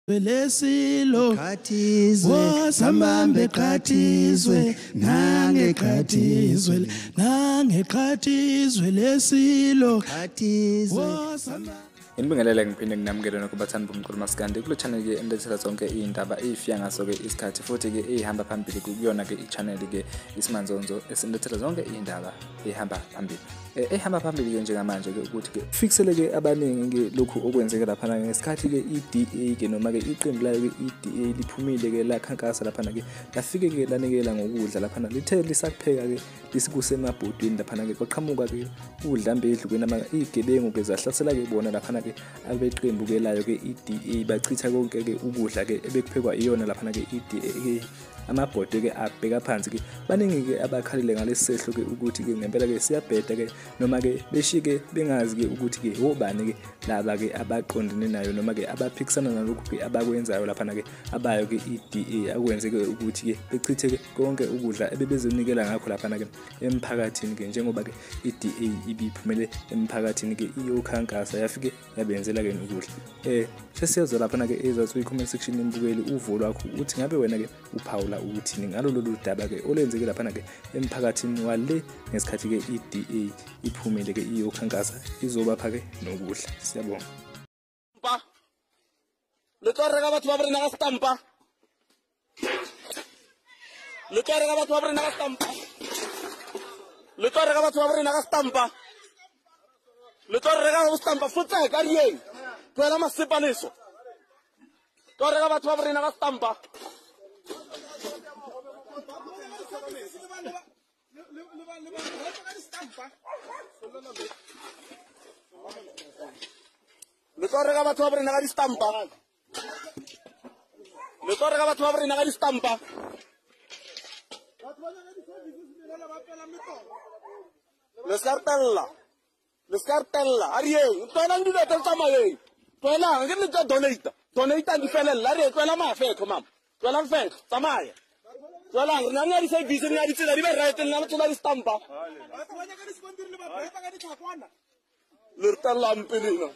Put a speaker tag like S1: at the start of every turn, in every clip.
S1: Lesilo khathizwe sambambe khathizwe nange khathizwe lesilo khathizwe.
S2: Inibingelele ngiphinde nginamukele nokubathanda bomqulu masikandi kulo channel ke endethela zonke izindaba ezifika ngaso ke isikhathi futhi ke ehamba phambili kuyona ke i-channel ke iSimanzonzo esindethela zonke izindaba ehamba phambili. Ehamba phambili ke njengamanje ke ukuthi ke fixele ke abaningi ke lokhu okwenzeke lapha ngesikhathi ke iDA ke noma ke iqembu layo ke iDA liphumile ke la khankasa lapha ke lafike ke lanikela ngokudla lapha lithe lisakupheka ke lisikusemabhodweni lapha ke kwaqhamuka ke udlambedlu ke nama igebengu ke zahlasela ke bona lapha ke abeqembu ke layo ke iDA bachitha konke ke ukudla ke ebekuphekwa iyona lapha ke iDA ke amabhode ke abheka phansi ke baningi ke abakhalile ngalesehlo ke ukuthi ke ngempela ke siyabheda ke noma ke beshike bengazi ke ukuthi ke obani ke laba ke abaqondene nayo noma ke abaphikisana nalokho ke abakwenzayo lapha ke abayo ke iDA akwenze ke ukuthi ke bechithe ke konke ukudla ebebezonikela ngakho lapha ke emphakathini ke njengoba ke iDA ibiphumele emphakathini ke iyokhankasa yafike yabenzela ke ukudla sesiyazwa lapha ke ezathu i-comment section imbukeli uvo lwakho uthi ngabe wena ke uphawula ukuthi ngalo lolu daba ke olenzeke lapha ke emphakathini wale ngesikhathi ke iDA iphumile ke iyokhankasa izobapha ke nokudla. Siyabonga.
S3: Letoreka batho ba borena ka stampa. Letoreka batho ba borena ka stampa. Letoreka batho ba borena ka stampa. Letoreka ka stampa futsa ka rieng. Tloela masepaleso. Letoreka batho ba borena ka stampa. Letoreka batho ba borena ka distampa. Letoreka batho ba borena ka distampa. Le scartella. Ariye, tloela ndi le tsamaye. Tloela ke le donate. Donate di felela re tloela mafetho mama. Tloela mfetho tsamaya. Tloela re nna di service nna di tsela di be right nna tloela di stampa. Le rtella mpelena.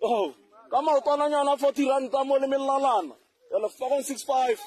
S3: Oh, come out on your 40 rand, I'm only Milalana. You're a 465.